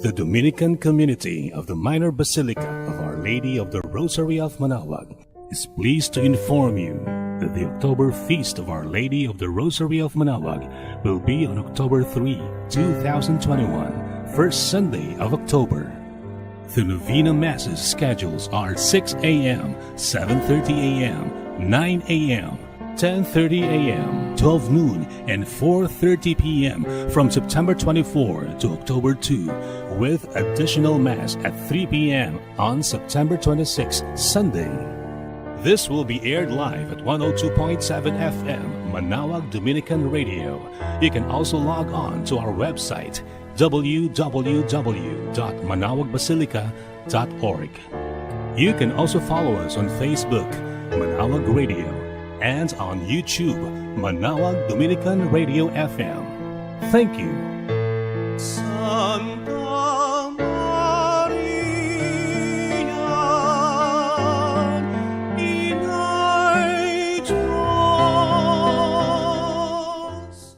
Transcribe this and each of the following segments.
The Dominican community of the Minor Basilica of Our Lady of the Rosary of Manaoag is pleased to inform you that the October Feast of Our Lady of the Rosary of Manaoag will be on October 3, 2021, first Sunday of October. The Novena Masses schedules are 6 a.m., 7:30 a.m., 9 a.m., 10:30 a.m., 12 noon, and 4:30 p.m. from September 24 to October 2, with additional Mass at 3 p.m. on September 26, Sunday. This will be aired live at 102.7 FM, Manaoag Dominican Radio. You can also log on to our website, www.manaoagbasilica.org. You can also follow us on Facebook, Manaoag Radio, and on YouTube, Manaoag Dominican Radio FM. Thank you. Santa Maria, Inay Diyos.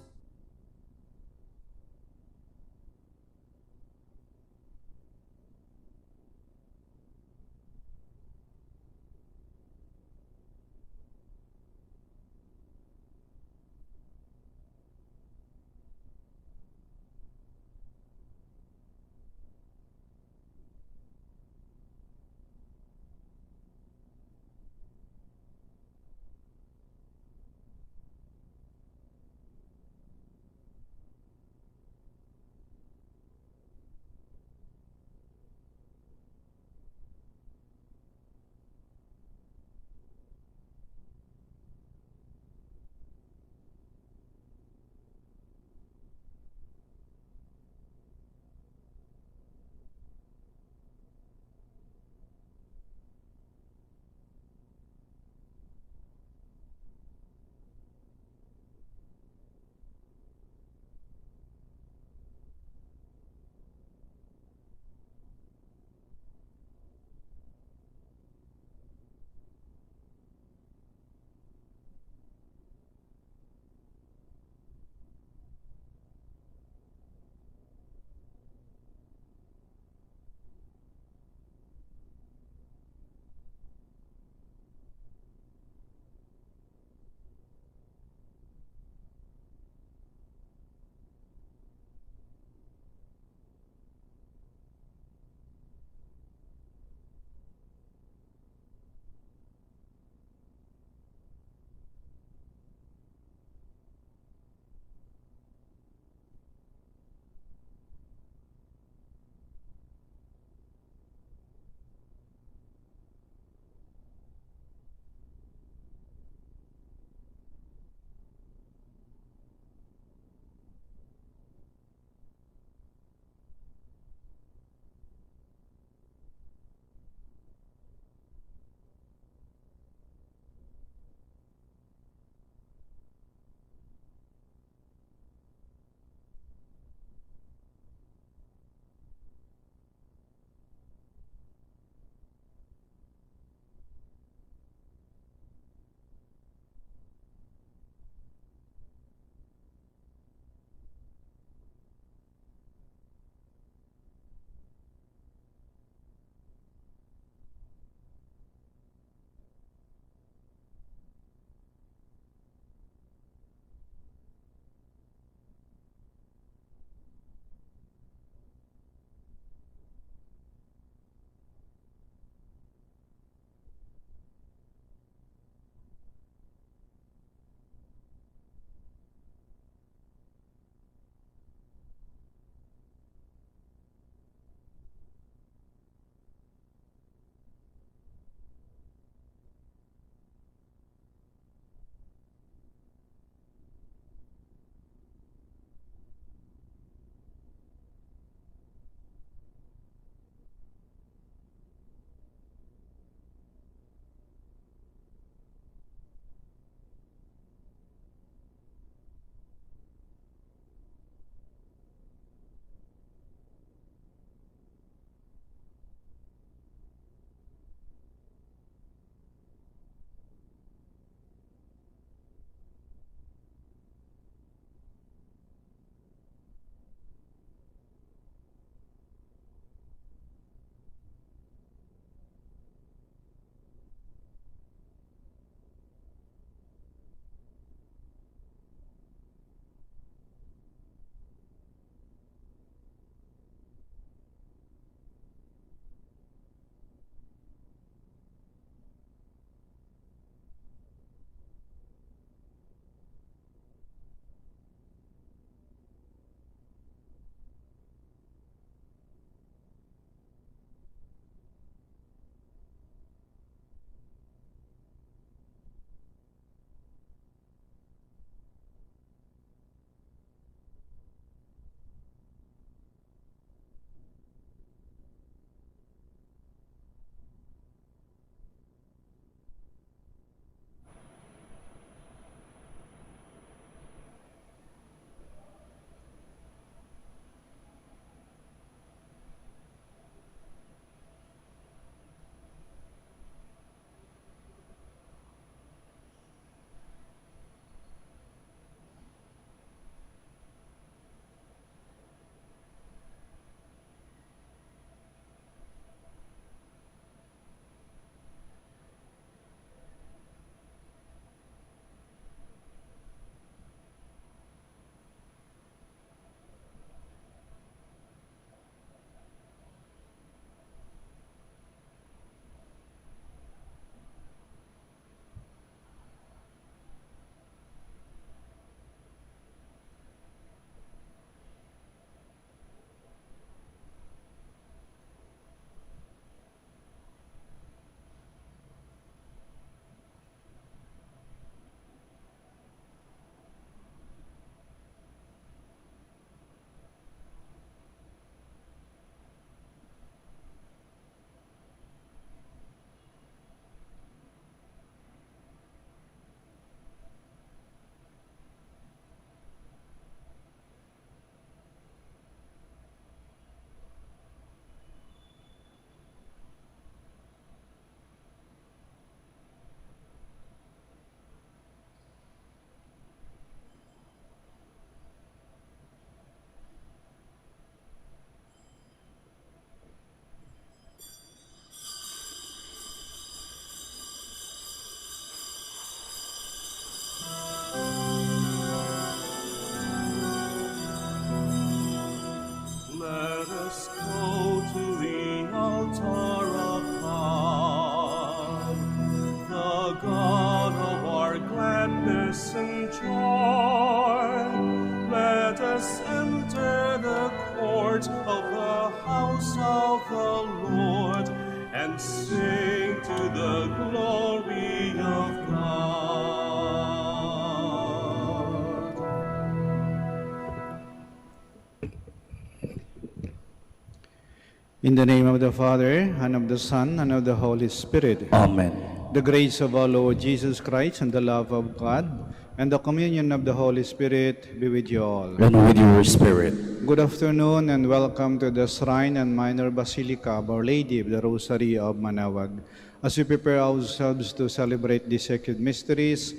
In the name of the Father, and of the Son, and of the Holy Spirit. Amen. The grace of our Lord Jesus Christ, and the love of God, and the communion of the Holy Spirit be with you all. And with your spirit. Good afternoon, and welcome to the Shrine and Minor Basilica of Our Lady of the Rosary of Manaoag. As we prepare ourselves to celebrate these sacred mysteries,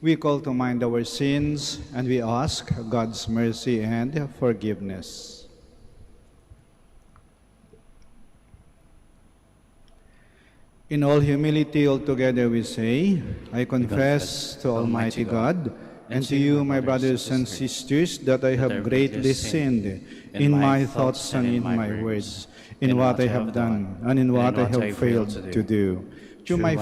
we call to mind our sins, and we ask God's mercy and forgiveness. In all humility, altogether we say, I confess to Almighty God and to you, my brothers and sisters, that I have greatly sinned in my thoughts and in my words, in what I have done and in what I have failed to do. Through my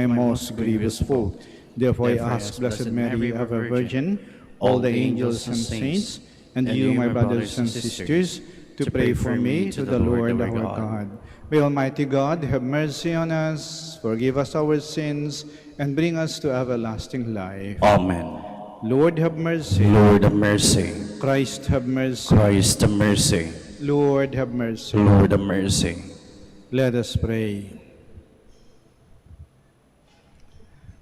most grievous fault. Therefore I ask Blessed Mary, ever Virgin, all the angels and saints, and you, my brothers and sisters, to pray for me to the Lord our God. May Almighty God have mercy on us, forgive us our sins, and bring us to everlasting life. Amen. Lord have mercy. Lord have mercy. Christ have mercy. Christ have mercy. Lord have mercy. Lord have mercy. Let us pray.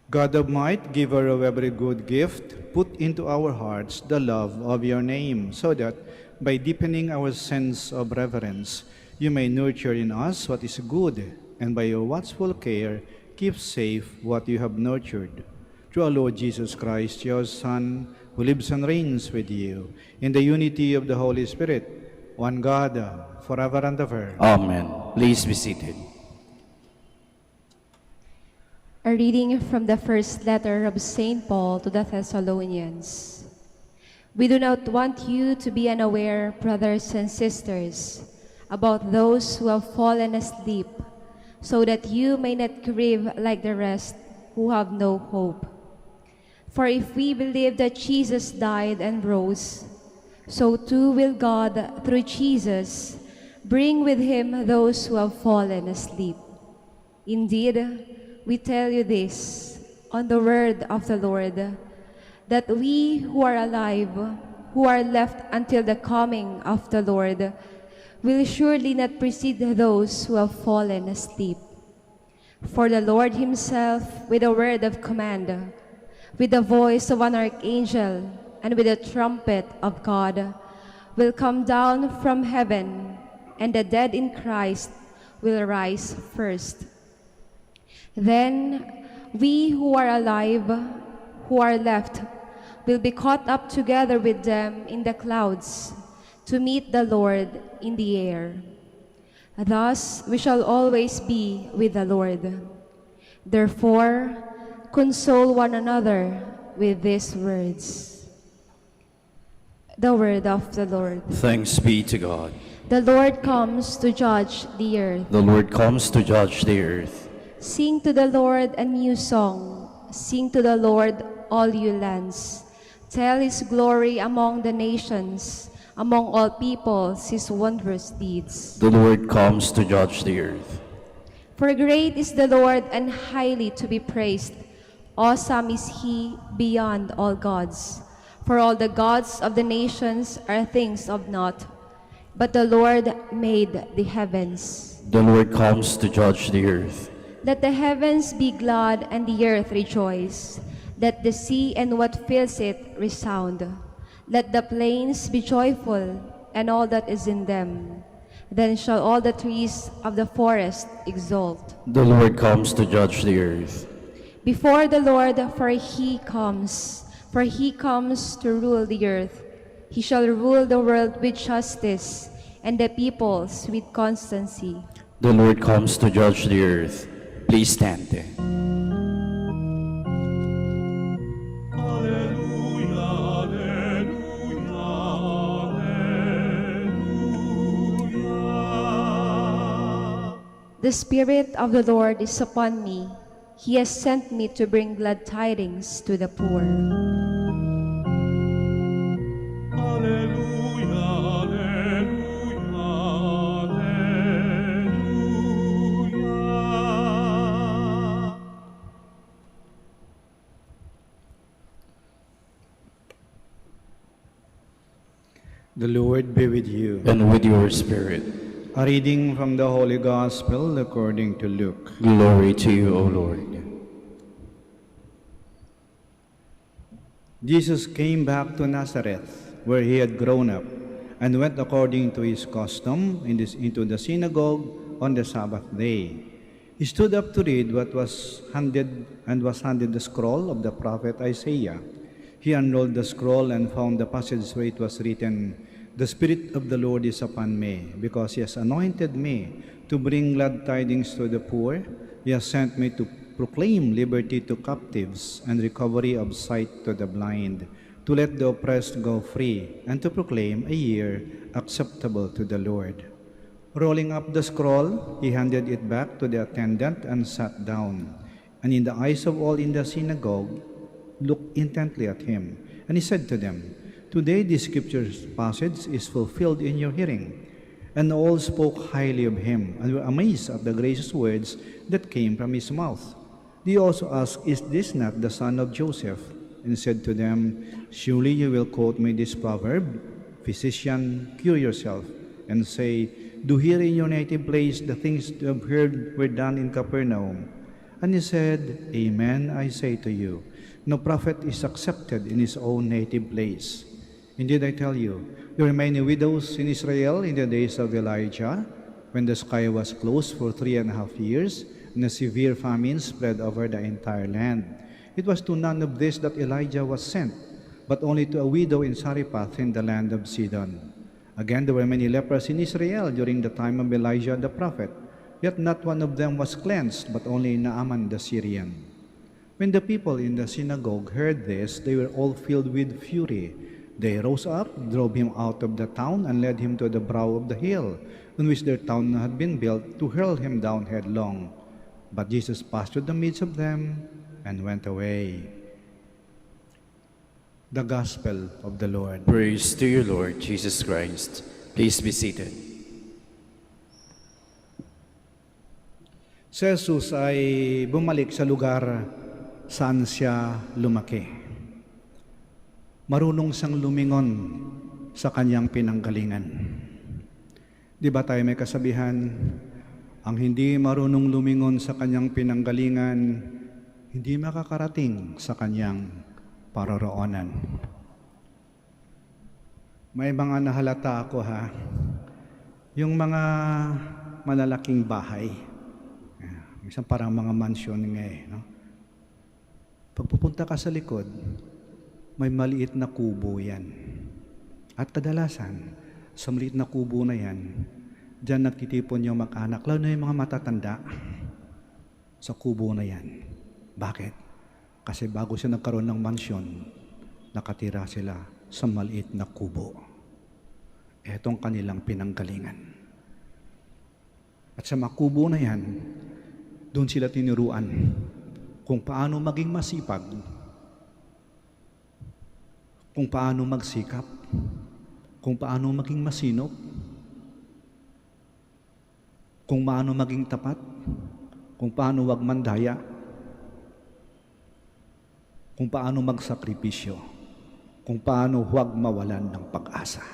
God of might, giver of every good gift, put into our hearts the love of your name, so that by deepening our sense of reverence, you may nurture in us what is good, and by your watchful care, keep safe what you have nurtured. Through our Lord Jesus Christ, your Son, who lives and reigns with you, in the unity of the Holy Spirit, one God, forever and ever. Amen. Please be seated. A reading from the first letter of St. Paul to the Thessalonians. We do not want you to be unaware, brothers and sisters, about those who have fallen asleep, so that you may not grieve like the rest who have no hope. For if we believe that Jesus died and rose, so too will God, through Jesus, bring with him those who have fallen asleep. Indeed, we tell you this on the word of the Lord, that we who are alive, who are left until the coming of the Lord, will surely not precede those who have fallen asleep. For the Lord himself, with a word of command, with the voice of an archangel, and with the trumpet of God, will come down from heaven, and the dead in Christ will rise first. Then we who are alive, who are left, will be caught up together with them in the clouds, to meet the Lord in the air. Thus we shall always be with the Lord. Therefore, console one another with these words. The word of the Lord. Thanks be to God. The Lord comes to judge the earth. The Lord comes to judge the earth. Sing to the Lord a new song. Sing to the Lord, all you lands. Tell his glory among the nations, among all peoples his wondrous deeds. The Lord comes to judge the earth. For great is the Lord and highly to be praised. Awesome is he beyond all gods. For all the gods of the nations are things of naught, but the Lord made the heavens. The Lord comes to judge the earth. Let the heavens be glad and the earth rejoice. Let the sea and what fills it resound. Let the plains be joyful, and all that is in them. Then shall all the trees of the forest exult. The Lord comes to judge the earth. Before the Lord, for he comes to rule the earth. He shall rule the world with justice, and the peoples with constancy. The Lord comes to judge the earth. Please stand. The Spirit of the Lord is upon me. He has sent me to bring glad tidings to the poor. Alleluia, alleluia, alleluia. The Lord be with you. And with your spirit. A reading from the Holy Gospel according to Luke. Glory to you, O Lord. Jesus came back to Nazareth, where he had grown up, and went according to his custom into the synagogue on the Sabbath day. He stood up to read what was handed the scroll of the prophet Isaiah. He unrolled the scroll and found the passage where it was written, "The Spirit of the Lord is upon me, because he has anointed me to bring glad tidings to the poor. He has sent me to proclaim liberty to captives and recovery of sight to the blind, to let the oppressed go free, and to proclaim a year acceptable to the Lord." Rolling up the scroll, he handed it back to the attendant and sat down. And in the eyes of all in the synagogue, looked intently at him. And he said to them, "Today this scripture's passage is fulfilled in your hearing." And all spoke highly of him, and were amazed at the gracious words that came from his mouth. They also asked, "Is this not the son of Joseph?" And he said to them, "Surely you will quote me this proverb, 'Physician, cure yourself,' and say, 'Do here in your native place the things you have heard were done in Capernaum.' And he said, 'Amen, I say to you, no prophet is accepted in his own native place. Indeed, I tell you, there were many widows in Israel in the days of Elijah, when the sky was closed for 3.5 years, and a severe famine spread over the entire land. It was to none of this that Elijah was sent, but only to a widow in Sarephath in the land of Sidon. Again, there were many lepers in Israel during the time of Elijah the prophet, yet not one of them was cleansed, but only Naaman the Syrian. When the people in the synagogue heard this, they were all filled with fury. They rose up, drove him out of the town, and led him to the brow of the hill, on which their town had been built, to hurl him down headlong. But Jesus passed through the midst of them and went away. The Gospel of the Lord. Praise to you, Lord Jesus Christ. Please be seated. Si Jesus ay bumalik sa lugar saan siya lumaki. Marunong siyang lumingon sa kanyang pinanggalingan. Di ba tayo may kasabihan, ang hindi marunong lumingon sa kanyang pinanggalingan, hindi makakarating sa kanyang paroroonan. May mga nahalata ako yung mga malalaking bahay. Minsan parang mga mansyon no? Pag pupunta ka sa likod, may maliit na kubo yan. At kadalasan, sa maliit na kubo na yan, diyan nagtitipon yung mag-anak, lalo na yung mga matatanda sa kubo na yan. Bakit? Kasi bago siya nagkaroon ng mansyon, nakatira sila sa maliit na kubo. Etong kanilang pinanggalingan. At sa mga kubo na yan, doon sila tinuruan kung paano maging masipag, kung paano magsikap, kung paano maging masinop, kung paano maging tapat, kung paano wag mandaya, kung paano magsakripisyo, kung paano huwag mawalan ng pag-asa.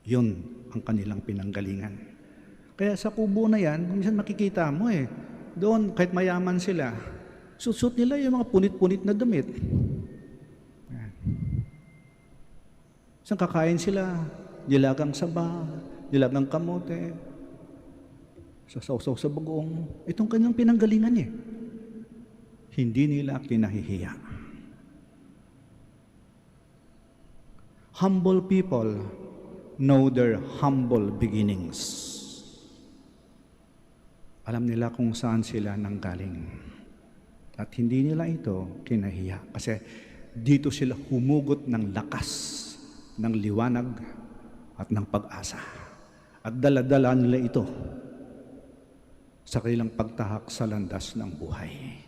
Yun ang kanilang pinanggalingan. Kaya sa kubo na yan, minsan makikita mo doon kahit mayaman sila, suot nila yung mga punit-punit na damit. Saan kakain sila? Dilagang saba, dilagang kamote, sasaw-saw sa bagoong. Itong kanyang pinanggalingan Hindi nila kinahihiya. Humble people know their humble beginnings. Alam nila kung saan sila nanggaling. At hindi nila ito kinahiya. Kasi dito sila humugot ng lakas, ng liwanag, at ng pag-asa. At dala-dala nila ito sa kanilang pagtahak sa landas ng buhay.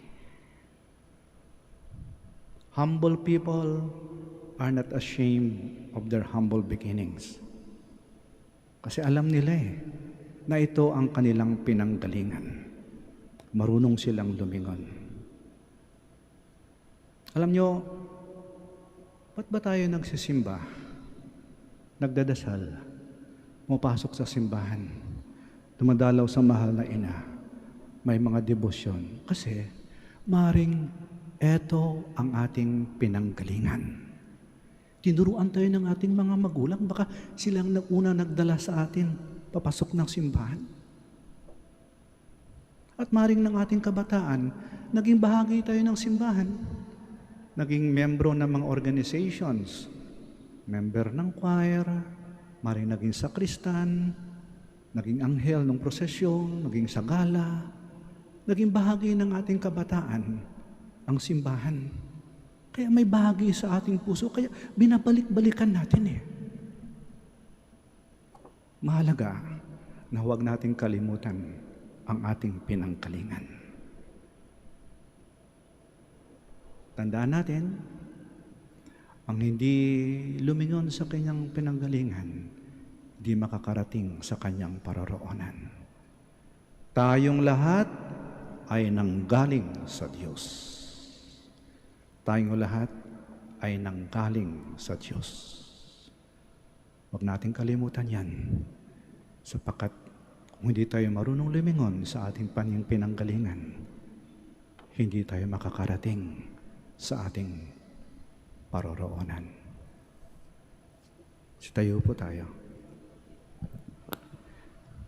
Humble people are not ashamed of their humble beginnings. Kasi alam nila na ito ang kanilang pinanggalingan. Marunong silang lumingon. Alam nyo, ba't ba tayo nagsisimba? nagdadasal, pumapasok sa simbahan, dumadalaw sa mahal na ina, may mga debosyon. Kasi, maring eto ang ating pinanggalingan. Tinuruan tayo ng ating mga magulang, baka silang una nagdala sa atin, papasok ng simbahan. At maring ng ating kabataan, naging bahagi tayo ng simbahan. Naging membro ng mga organizations, member ng choir, maring naging sakristan, naging anghel ng prosesyon, naging sagala, naging bahagi ng ating kabataan, ang simbahan. Kaya may bahagi sa ating puso, kaya binabalik-balikan natin eh. Mahalaga na huwag nating kalimutan ang ating pinanggalingan. Tandaan natin, ang hindi lumingon sa kanyang pinanggalingan, di makakarating sa kanyang paroroonan. Tayong lahat ay nanggaling sa Diyos. Tayong lahat ay nanggaling sa Diyos. Huwag nating kalimutan yan, sapagkat kung hindi tayo marunong lumingon sa ating pinanggalingan, hindi tayo makakarating sa ating paroroonan. Tayo po tayo.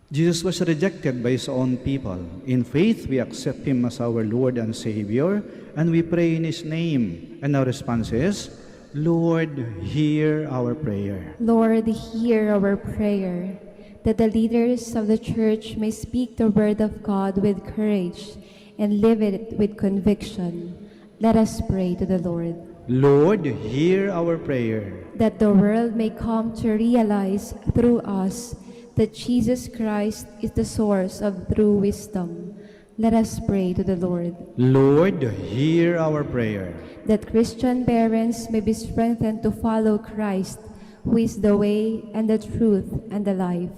Jesus was rejected by his own people. In faith, we accept him as our Lord and Savior, and we pray in his name. And our response is, Lord, hear our prayer. Lord, hear our prayer, that the leaders of the Church may speak the word of God with courage and live it with conviction. Let us pray to the Lord. Lord, hear our prayer. That the world may come to realize through us that Jesus Christ is the source of true wisdom. Let us pray to the Lord. Lord, hear our prayer. That Christian parents may be strengthened to follow Christ, who is the way and the truth and the life.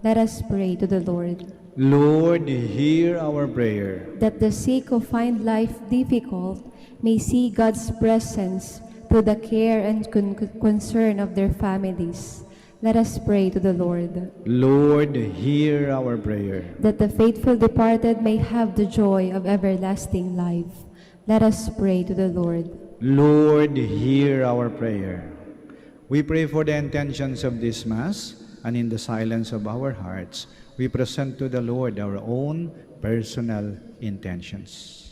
Let us pray to the Lord. Lord, hear our prayer. That the sick who find life difficult may see God's presence through the care and concern of their families. Let us pray to the Lord. Lord, hear our prayer. That the faithful departed may have the joy of everlasting life. Let us pray to the Lord. Lord, hear our prayer. We pray for the intentions of this Mass, and in the silence of our hearts, we present to the Lord our own personal intentions.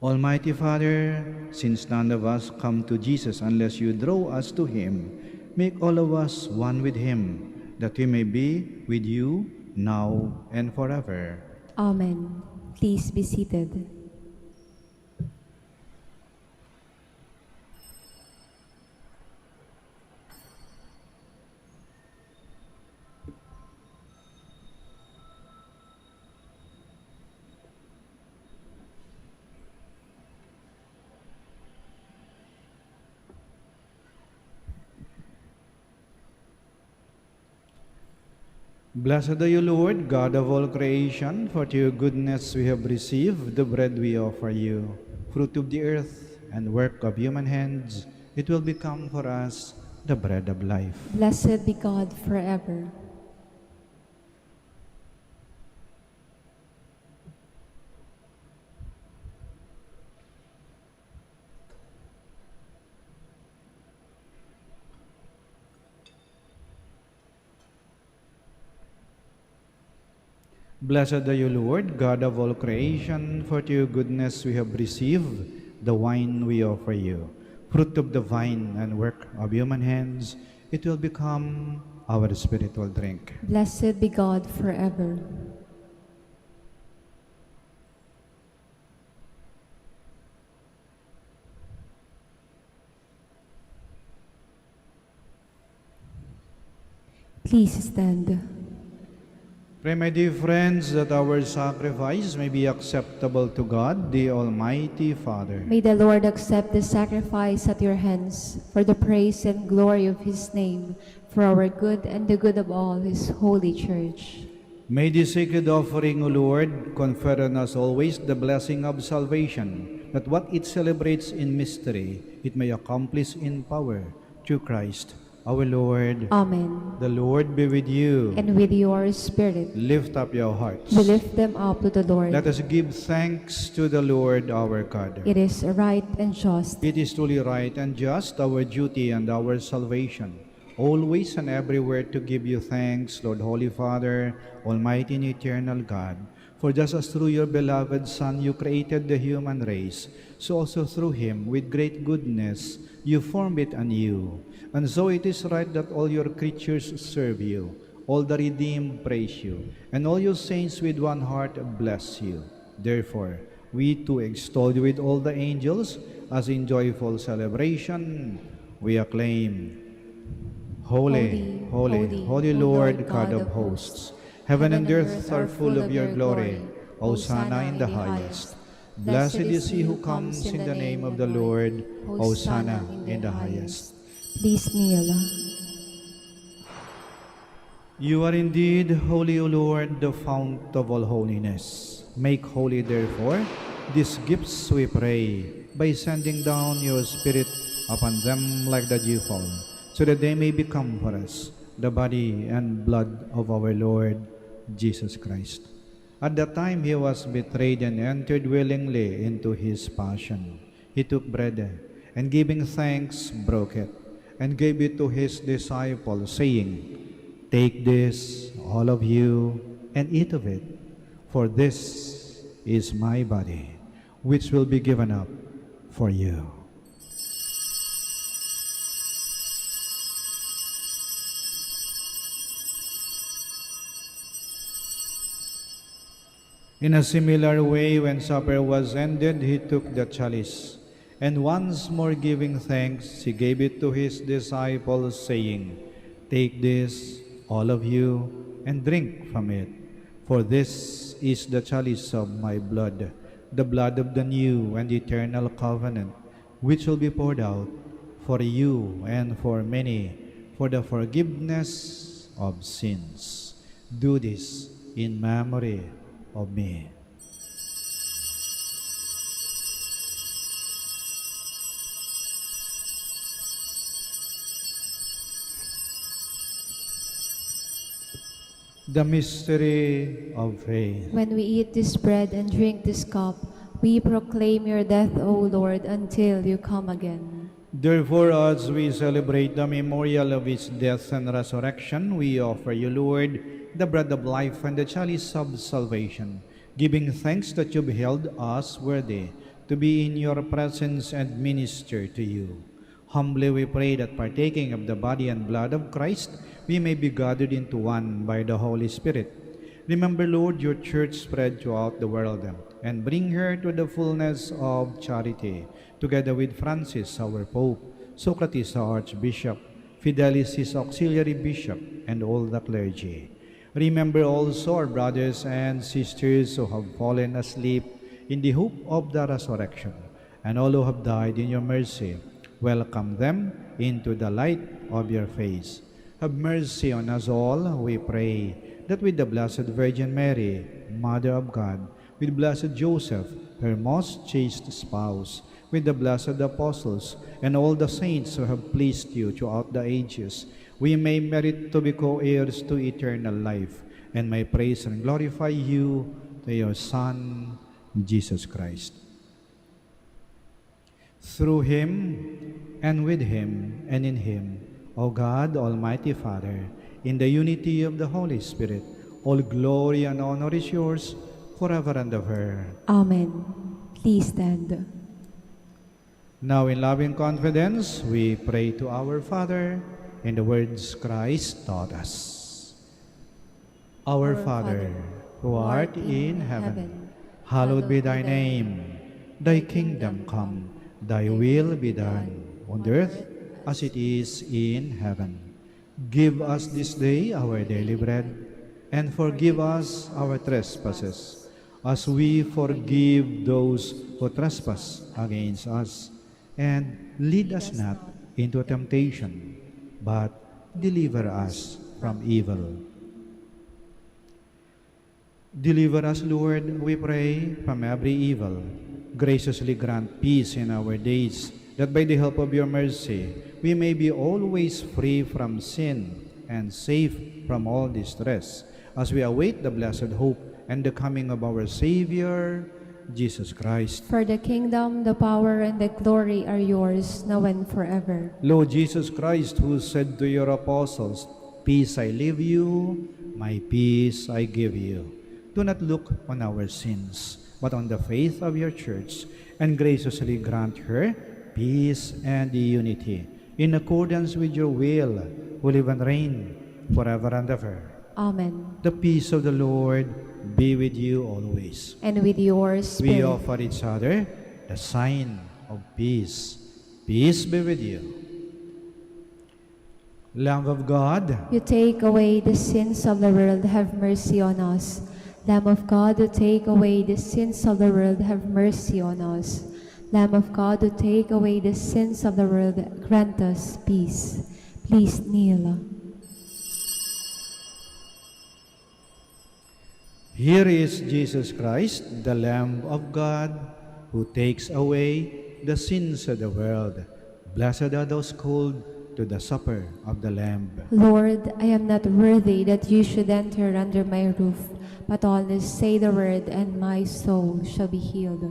Almighty Father, since none of us come to Jesus unless you draw us to him, make all of us one with him, that we may be with you now and forever. Amen. Please be seated. Blessed are you, Lord, God of all creation, for to your goodness we have received the bread we offer you. Fruit of the earth and work of human hands, it will become for us the bread of life. Blessed be God forever. Blessed are you, Lord, God of all creation, for to your goodness we have received the wine we offer you. Fruit of the vine and work of human hands, it will become our spiritual drink. Blessed be God forever. Please stand. Pray, my dear friends, that our sacrifice may be acceptable to God, the Almighty Father. May the Lord accept the sacrifice at your hands for the praise and glory of his name, for our good and the good of all his holy church. May this sacred offering, O Lord, confer on us always the blessing of salvation, that what it celebrates in mystery, it may accomplish in power through Christ our Lord. Amen. The Lord be with you. And with your spirit, Lift up your hearts. we lift them up to the Lord. Let us give thanks to the Lord our God. It is right and just. It is truly right and just, our duty and our salvation, always and everywhere to give you thanks, Lord, Holy Father, Almighty and eternal God. For just as through your beloved Son you created the human race, so also through him, with great goodness, you formed it anew. And so it is right that all your creatures serve you, all the redeemed praise you, and all your saints with one heart bless you. Therefore, we too extol you with all the angels, as in joyful celebration we acclaim, Holy, holy, holy Lord, God of hosts. Heaven and earth are full of your glory. Hosanna in the highest. Blessed is he who comes in the name of the Lord. Hosanna in the highest. Please kneel. You are indeed holy, O Lord, the fount of all holiness. Make holy, therefore, these gifts, we pray, by sending down your Spirit upon them like the dewfall, so that they may become for us the body and blood of our Lord Jesus Christ. At the time he was betrayed and entered willingly into his passion, he took bread, and giving thanks, broke it, and gave it to his disciples, saying, Take this, all of you, and eat of it, for this is my body, which will be given up for you. In a similar way, when supper was ended, he took the chalice, and once more giving thanks, he gave it to his disciples, saying, Take this, all of you, and drink from it, for this is the chalice of my blood, the blood of the new and eternal covenant, which will be poured out for you and for many, for the forgiveness of sins. Do this in memory of me. The mystery of faith. When we eat this bread and drink this cup, we proclaim your death, O Lord, until you come again. Therefore, as we celebrate the memorial of his death and resurrection, we offer you, Lord, the bread of life and the chalice of salvation, giving thanks that you beheld us worthy to be in your presence and minister to you. Humbly we pray that, partaking of the body and blood of Christ, we may be gathered into one by the Holy Spirit. Remember, Lord, your church spread throughout the world, and bring her to the fullness of charity, together with Francis, our Pope, Socrates, our Archbishop, Fidelis, his auxiliary bishop, and all the clergy. Remember also our brothers and sisters who have fallen asleep in the hope of the resurrection, and all who have died in your mercy. Welcome them into the light of your face. Have mercy on us all, we pray, that with the Blessed Virgin Mary, Mother of God, with Blessed Joseph, her most chaste spouse, with the blessed apostles, and all the saints who have pleased you throughout the ages, we may merit to be co-heirs to eternal life, and may praise and glorify you to your Son, Jesus Christ. Through him, and with him, and in him, O God, Almighty Father, in the unity of the Holy Spirit, all glory and honor is yours, forever and ever. Amen. Please stand. Now in loving confidence, we pray to our Father in the words Christ taught us. Our Father, who art in heaven, hallowed be thy name. Thy kingdom come, thy will be done, on earth as it is in heaven. Give us this day our daily bread, and forgive us our trespasses, as we forgive those who trespass against us. And lead us not into temptation, but deliver us from evil. Deliver us, Lord, we pray, from every evil. graciously grant peace in our days, that by the help of your mercy we may be always free from sin and safe from all distress, as we await the blessed hope and the coming of our Savior, Jesus Christ. For the kingdom, the power, and the glory are yours, now and forever. Lord Jesus Christ, who said to your apostles, "Peace I leave you, my peace I give you," do not look on our sins, but on the faith of your church, and graciously grant her peace and unity, in accordance with your will, who live and reign forever and ever. Amen. The peace of the Lord be with you always. And with your We spirit. offer each other the sign of peace. Peace be with you. Lamb of God, You take away the sins of the world, have mercy on us. Lamb of God, who take away the sins of the world, have mercy on us. Lamb of God, who take away the sins of the world, grant us peace. Please kneel. here is Jesus Christ, the Lamb of God, who takes away the sins of the world. Blessed are those called to the supper of the Lamb. Lord, I am not worthy that you should enter under my roof, but only say the word, and my soul shall be healed.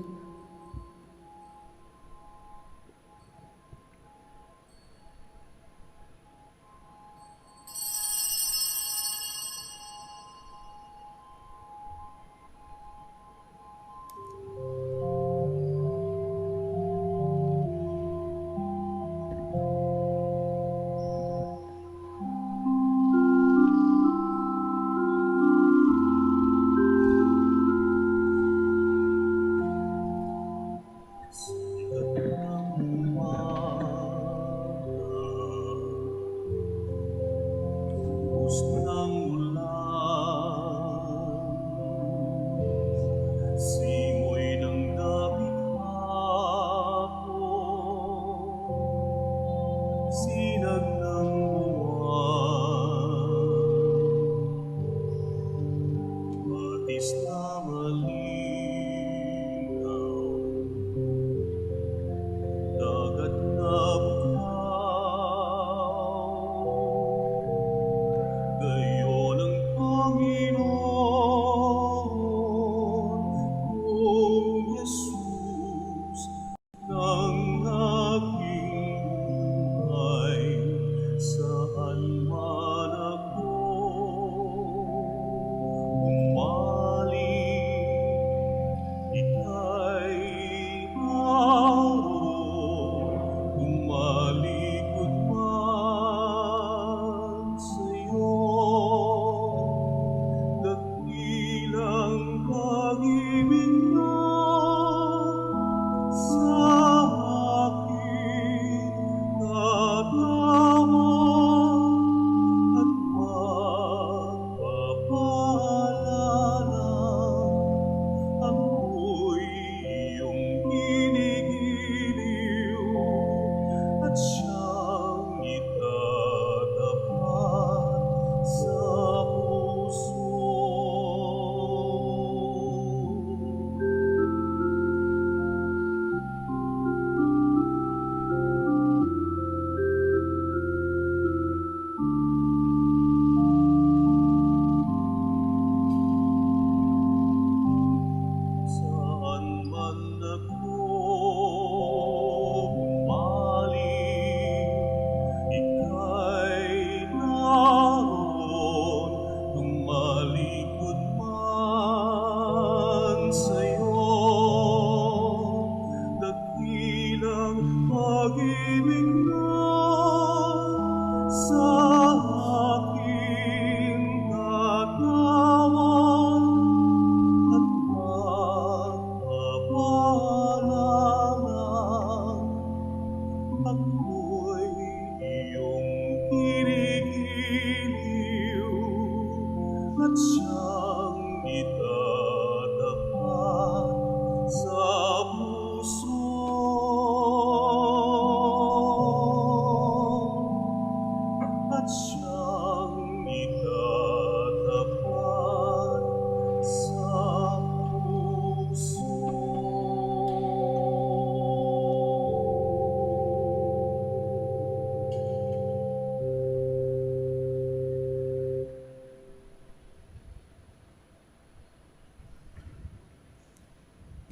Gayon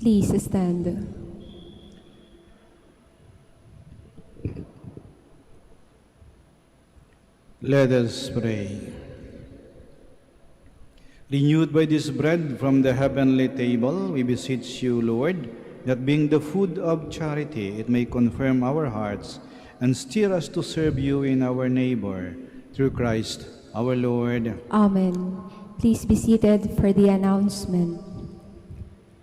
Please stand. Let us pray. Renewed by this bread from the heavenly table, we beseech you, Lord, that being the food of charity, it may confirm our hearts and steer us to serve you in our neighbor, through Christ our Lord. Amen. Please be seated for the announcement.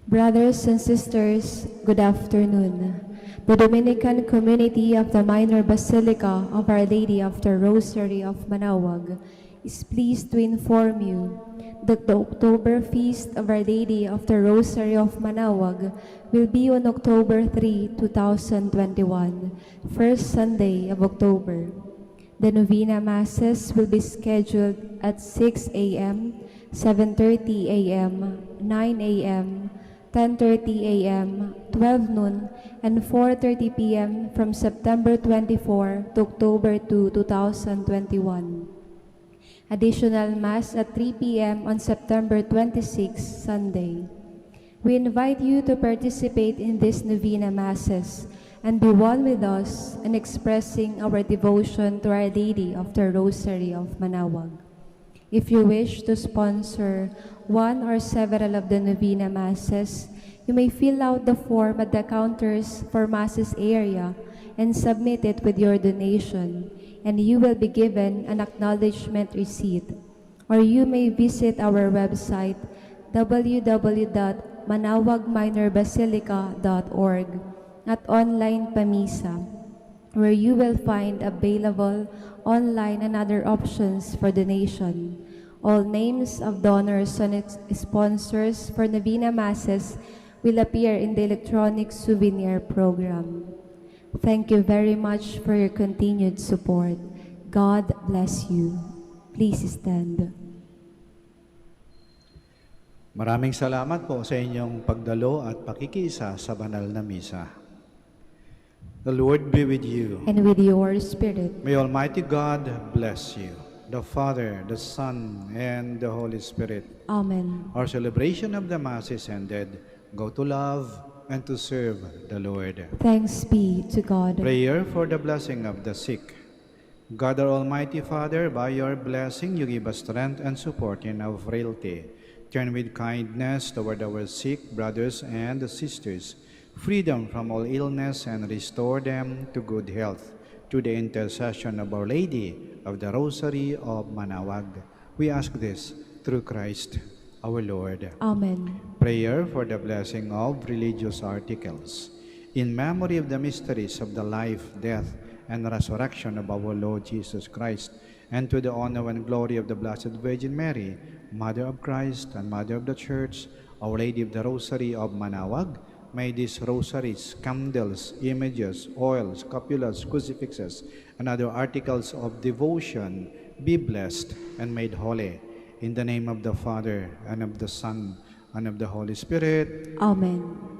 Brothers and sisters, good afternoon. The Dominican community of the Minor Basilica of Our Lady of the Rosary of Manaoag is pleased to inform you that the October Feast of Our Lady of the Rosary of Manaoag will be on October 3, 2021, first Sunday of October. The Novena Masses will be scheduled at 6 a.m., 7:30 a.m., 9 a.m., 10:30 a.m., 12 noon, and 4:30 p.m. from September 24 to October 2, 2021. Additional Mass at 3 p.m. on September 26, Sunday. We invite you to participate in these Novena Masses and be one with us in expressing our devotion to Our Lady of the Rosary of Manaoag. If you wish to sponsor one or several of the Novena Masses, you may fill out the form at the counters for Masses area and submit it with your donation, and you will be given an acknowledgement receipt. Or you may visit our website www.manaoagminorbasilica.org at Online Pamisa, where you will find available online and other options for donation. All names of donors and sponsors for Novena Masses will appear in the electronic souvenir program. Thank you very much for your continued support. God bless you. Please stand. Maraming salamat po sa inyong pagdalo at pakikiisa sa banal na misa. The Lord be with you. And with your spirit. May Almighty God bless you, the Father, the Son, and the Holy Spirit. Amen. Our celebration of the Mass is ended. Go to love and to serve the Lord. Thanks be to God. Prayer for the blessing of the sick. God, our Almighty Father, by your blessing you give us strength and support in our frailty. Turn with kindness toward our sick brothers and sisters, freedom from all illness, and restore them to good health. Through the intercession of Our Lady of the Rosary of Manaoag, we ask this through Christ our Lord. Amen. Prayer for the blessing of religious articles. In memory of the mysteries of the life, death, and resurrection of our Lord Jesus Christ, and to the honor and glory of the Blessed Virgin Mary, Mother of Christ and Mother of the Church, Our Lady of the Rosary of Manaoag, may these rosaries, candles, images, oils, scapulas, crucifixes, and other articles of devotion be blessed and made holy. In the name of the Father, and of the Son, and of the Holy Spirit. Amen.